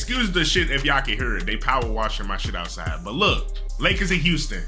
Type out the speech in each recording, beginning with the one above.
excuse the shit if y'all can hear it. They power washing my shit outside. But look, Lakers in Houston.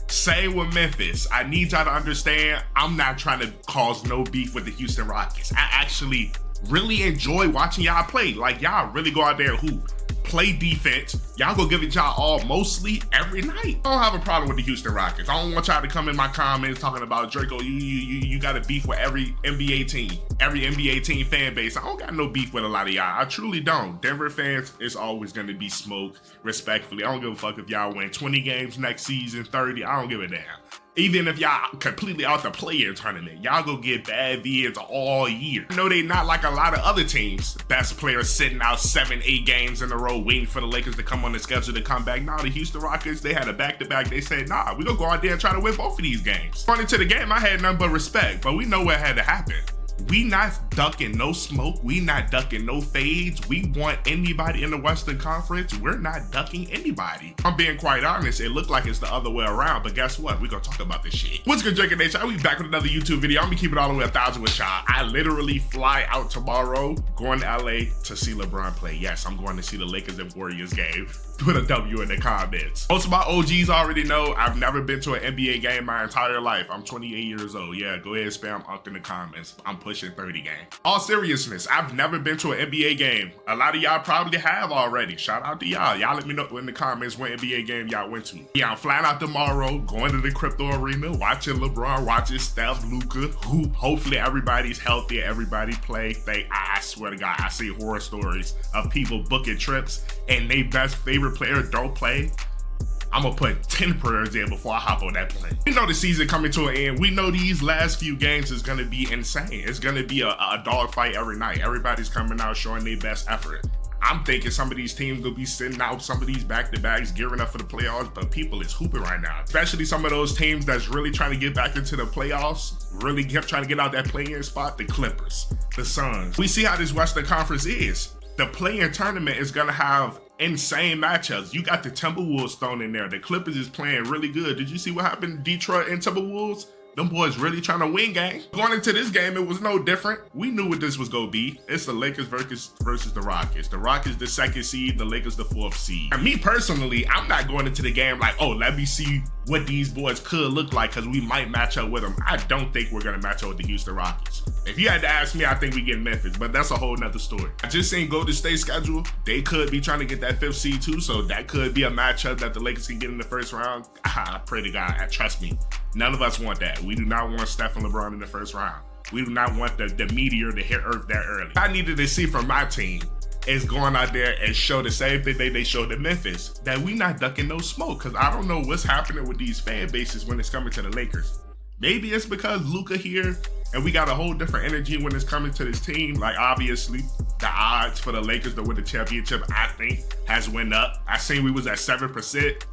Same with Memphis. I need y'all to understand, I'm not trying to cause no beef with the Houston Rockets. I actually really enjoy watching y'all play. Like, y'all really go out there and hoop. Play defense. Y'all go give it y'all all mostly every night. I don't have a problem with the Houston Rockets. I don't want y'all to come in my comments talking about Draco, you got a beef with every NBA team fan base. I don't got no beef with a lot of y'all. I truly don't. Denver fans, it's always gonna be smoke, respectfully. I don't give a fuck if y'all win 20 games next season, 30, I don't give a damn. Even if y'all completely out the play-in tournament, y'all go get bad vids all year. No, they not like a lot of other teams. Best players sitting out 7, 8 games in a row waiting for the Lakers to come on the schedule to come back. Nah, the Houston Rockets, they had a back-to-back. They said, nah, we gonna go out there and try to win both of these games. Going into the game, I had nothing but respect, but we know what had to happen. We not ducking no smoke. We not ducking no fades. We want anybody in the Western Conference. We're not ducking anybody. I'm being quite honest. It looked like it's the other way around, but guess what? We're gonna talk about this shit. What's good, Drake and Nation? I'll be back with another YouTube video. I'm gonna keep it all the way 1,000 with y'all. I literally fly out tomorrow, going to LA to see LeBron play. Yes, I'm going to see the Lakers and Warriors game. Put a W in the comments. Most of my OGs already know I've never been to an NBA game my entire life. I'm 28 years old. Yeah, go ahead and spam Unk in the comments. I'm pushing 30 game. All seriousness, I've never been to an NBA game. A lot of y'all probably have already. Shout out to y'all. Y'all let me know in the comments what NBA game y'all went to. Yeah, I'm flying out tomorrow, going to the crypto arena, watching LeBron, watching Steph, Luka, who hopefully everybody's healthy, everybody play. I swear to God, I see horror stories of people booking trips and they best favorite player don't play. I'm gonna put 10 prayers in before I hop on that plane. We know the season coming to an end. We know these last few games is gonna be insane. It's gonna be a dogfight every night. Everybody's coming out showing their best effort. I'm thinking some of these teams will be sitting out some of these back-to-backs, gearing up for the playoffs, but people is hooping right now. Especially some of those teams that's really trying to get back into the playoffs, really trying to get out that play-in spot, the Clippers, the Suns. We see how this Western Conference is. The play-in tournament is gonna have insane matchups. You got the Timberwolves thrown in there. The Clippers is playing really good. Did you see what happened to Detroit and Timberwolves? Them boys really trying to win, gang. Going into this game, it was no different. We knew what this was gonna be. It's the Lakers versus the Rockets. The Rockets the 2nd seed, the Lakers the 4th seed. And me personally, I'm not going into the game like, oh, let me see what these boys could look like because we might match up with them. I don't think we're gonna match up with the Houston Rockets. If you had to ask me, I think we get Memphis, but that's a whole nother story. I just seen Golden State schedule. They could be trying to get that 5th seed too, so that could be a matchup that the Lakers can get in the first round. I pray to God, trust me. None of us want that. We do not want Steph and LeBron in the first round. We do not want the meteor to hit Earth that early. I needed to see from my team is going out there and show the same thing they showed to Memphis, that we not ducking no smoke, because I don't know what's happening with these fan bases when it's coming to the Lakers. Maybe it's because Luka here and we got a whole different energy when it's coming to this team. Like, obviously, the odds for the Lakers to win the championship, I think, has went up. I seen we was at 7%.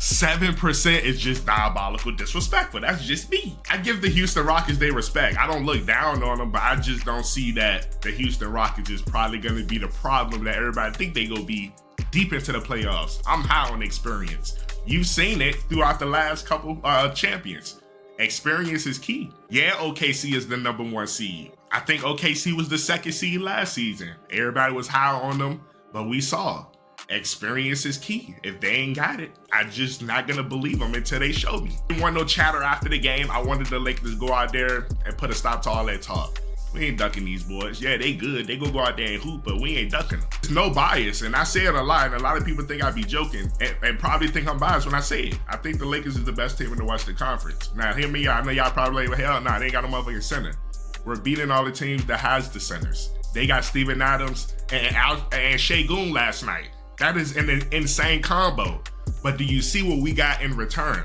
7% is just diabolical disrespectful. That's just me. I give the Houston Rockets their respect. I don't look down on them, but I just don't see that the Houston Rockets is probably going to be the problem that everybody think they gonna be deep into the playoffs. I'm high on experience. You've seen it throughout the last couple champions. Experience is key. Yeah, OKC is the #1 seed. I think OKC was the 2nd seed last season. Everybody was high on them, but we saw experience is key. If they ain't got it, I just not gonna believe them until they show me. I didn't want no chatter after the game. I wanted the Lakers to go out there and put a stop to all that talk. We ain't ducking these boys. Yeah, they good. They go out there and hoop, but we ain't ducking them. There's no bias, and I say it a lot, and a lot of people think I be joking and probably think I'm biased when I say it. I think the Lakers is the best team in the Western Conference. Now, hear me out. I know y'all probably like, well, hell nah, they ain't got no motherfucking center. We're beating all the teams that has the centers. They got Steven Adams and Shea Goon last night. That is an insane combo. But do you see what we got in return?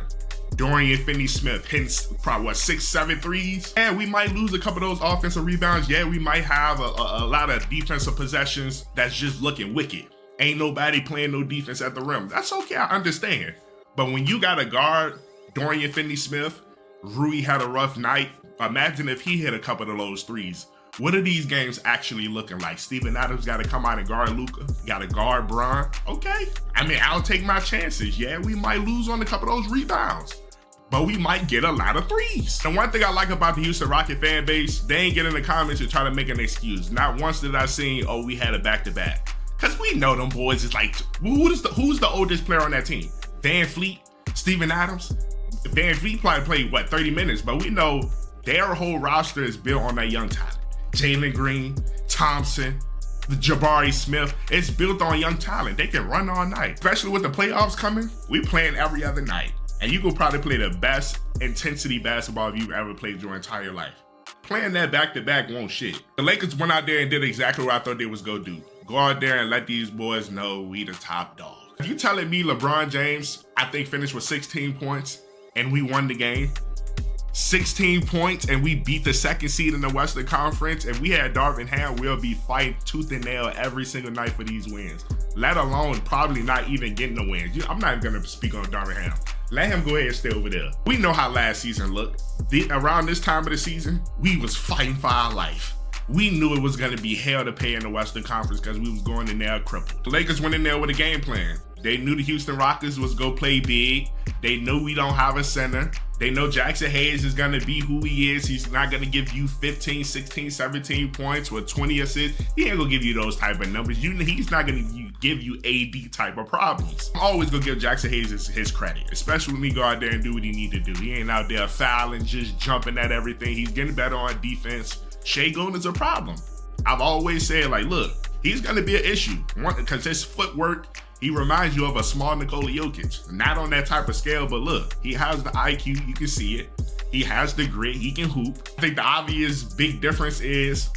Dorian Finney-Smith hitting probably 6-7 threes. Yeah, we might lose a couple of those offensive rebounds. Yeah, we might have a lot of defensive possessions that's just looking wicked. Ain't nobody playing no defense at the rim. That's okay, I understand. But when you got a guard, Dorian Finney-Smith, Rui had a rough night. Imagine if he hit a couple of those threes. What are these games actually looking like? Steven Adams got to come out and guard Luka. Got to guard Bron. Okay. I mean, I'll take my chances. Yeah, we might lose on a couple of those rebounds, but we might get a lot of threes. And one thing I like about the Houston Rocket fan base, they ain't get in the comments and try to make an excuse. Not once did I see, oh, we had a back-to-back. Because we know them boys is like, who's the oldest player on that team? Van Fleet, Steven Adams. Van Fleet probably played, what, 30 minutes? But we know their whole roster is built on that young talent. Jalen Green, Thompson, the Jabari Smith. It's built on young talent. They can run all night. Especially with the playoffs coming, we playing every other night. And you could probably play the best intensity basketball you've ever played your entire life. Playing that back-to-back won't shit. The Lakers went out there and did exactly what I thought they was gonna do. Go out there and let these boys know we the top dog. If you telling me LeBron James, I think, finished with 16 points and we won the game, 16 points and we beat the second seed in the Western Conference, and we had Darvin Ham, we'll be fighting tooth and nail every single night for these wins. Let alone probably not even getting the wins. I'm not even gonna speak on Darvin Ham. Let him go ahead and stay over there. We know how last season looked. Around this time of the season, we was fighting for our life. We knew it was gonna be hell to pay in the Western Conference because we was going in there crippled. The Lakers went in there with a game plan. They knew the Houston Rockets was gonna play big. They knew we don't have a center. They know Jackson Hayes is gonna be who he is. He's not gonna give you 15, 16, 17 points with 20 assists. He ain't gonna give you those type of numbers. He's not gonna give you AD type of problems. I'm always gonna give Jackson Hayes his credit, especially when he go out there and do what he need to do. He ain't out there fouling, just jumping at everything. He's getting better on defense. Şengün is a problem. I've always said, like, look, he's gonna be an issue because his footwork, he reminds you of a small Nikola Jokic. Not on that type of scale, but look, he has the IQ, you can see it. He has the grit, he can hoop. I think the obvious big difference is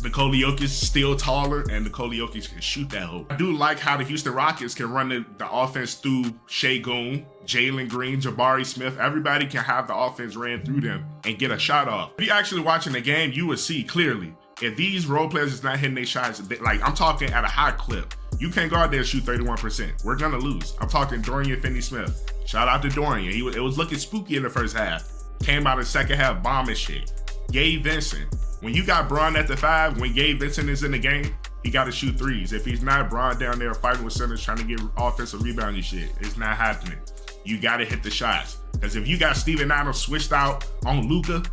Nikola Jokic is still taller and Nikola Jokic can shoot that hoop. I do like how the Houston Rockets can run the offense through Şengün, Jalen Green, Jabari Smith. Everybody can have the offense ran through them and get a shot off. If you're actually watching the game, you would see clearly if these role players is not hitting their shots, like I'm talking at a high clip, you can't go out there and shoot 31%. We're gonna lose. I'm talking Dorian Finney-Smith. Shout out to Dorian. It was looking spooky in the first half. Came out in the second half bombing shit. Gabe Vincent. When you got Braun at the 5, when Gabe Vincent is in the game, he got to shoot threes. If he's not, Braun down there fighting with centers trying to get offensive rebounding shit. It's not happening. You got to hit the shots. Because if you got Steven Adams switched out on Luka,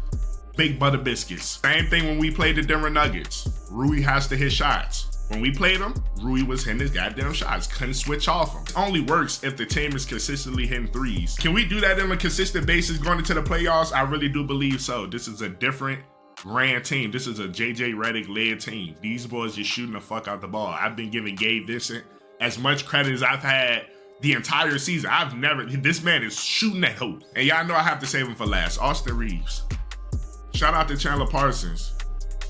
big butter biscuits. Same thing when we played the Denver Nuggets. Rui has to hit shots. When we played him, Rui was hitting his goddamn shots. Couldn't switch off him. It only works if the team is consistently hitting threes. Can we do that on a consistent basis going into the playoffs? I really do believe so. This is a different grand team. This is a JJ Redick led team. These boys just shooting the fuck out the ball. I've been giving Gabe Vincent as much credit as I've had the entire season. This man is shooting that hoop. And y'all know I have to save him for last. Austin Reaves. Shout out to Chandler Parsons.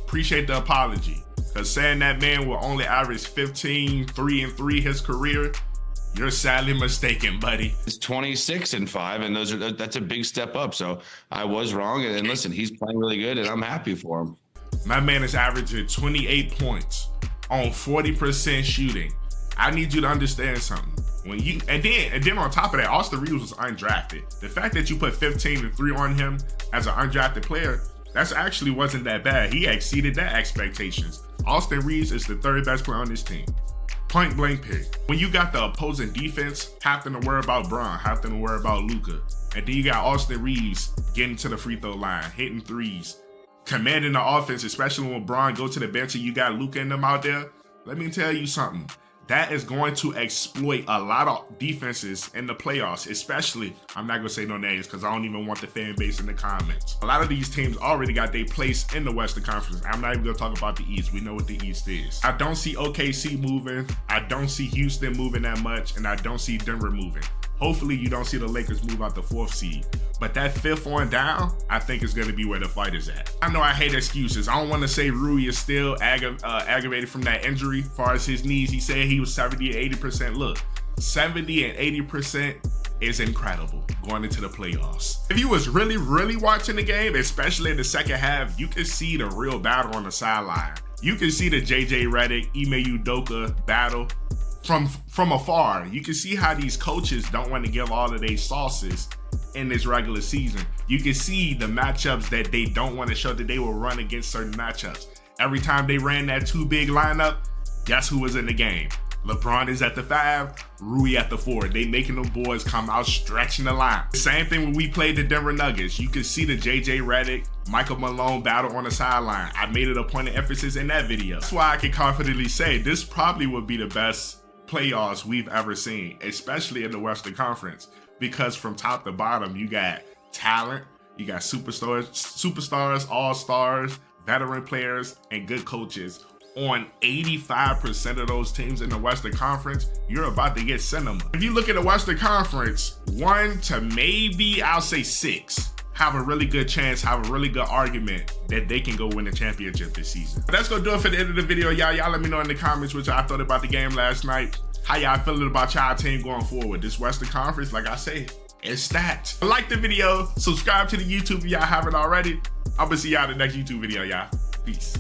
Appreciate the apology. Because saying that man will only average 15, 3 and 3 his career, you're sadly mistaken, buddy. It's 26-5, and that's a big step up. So I was wrong. And listen, he's playing really good, and I'm happy for him. My man is averaging 28 points on 40% shooting. I need you to understand something. And then on top of that, Austin Reaves was undrafted. The fact that you put 15 and 3 on him as an undrafted player, that's actually wasn't that bad. He exceeded that expectations. Austin Reaves is the 3rd best player on this team. Point blank pick. When you got the opposing defense having to worry about Braun, having to worry about Luka, and then you got Austin Reaves getting to the free throw line, hitting threes, commanding the offense, especially when Braun go to the bench and you got Luka and them out there, let me tell you something. That is going to exploit a lot of defenses in the playoffs, especially, I'm not going to say no names because I don't even want the fan base in the comments. A lot of these teams already got their place in the Western Conference. I'm not even going to talk about the East. We know what the East is. I don't see OKC moving. I don't see Houston moving that much. And I don't see Denver moving. Hopefully you don't see the Lakers move out the 4th seed. But that 5th on down, I think is going to be where the fight is at. I know I hate excuses. I don't want to say Rui is still aggravated from that injury. As far as his knees, he said he was 70 and 80%. Look, 70 and 80% is incredible going into the playoffs. If you was really, really watching the game, especially in the second half, you could see the real battle on the sideline. You can see the JJ Redick, Ime Udoka battle from afar. You can see how these coaches don't want to give all of their sauces in this regular season. You can see the matchups that they don't want to show that they will run against certain matchups. Every time they ran that 2 big lineup, guess who was in the game? LeBron is at the 5, Rui at the 4. They making them boys come out stretching the line. Same thing when we played the Denver Nuggets. You can see the JJ Redick, Michael Malone battle on the sideline. I made it a point of emphasis in that video. That's why I can confidently say this probably would be the best playoffs we've ever seen, especially in the Western Conference, because from top to bottom, you got talent, you got superstars, all-stars, veteran players, and good coaches. On 85% of those teams in the Western Conference, you're about to get cinema. If you look at the Western Conference, 1 to maybe, I'll say 6, have a really good chance, have a really good argument that they can go win the championship this season. But that's gonna do it for the end of the video, y'all. Y'all let me know in the comments what y'all thought about the game last night. How y'all feeling about y'all team going forward? This Western Conference, like I say, it's stacked. Like the video, subscribe to the YouTube if y'all haven't already. I'm gonna see y'all in the next YouTube video, y'all. Peace.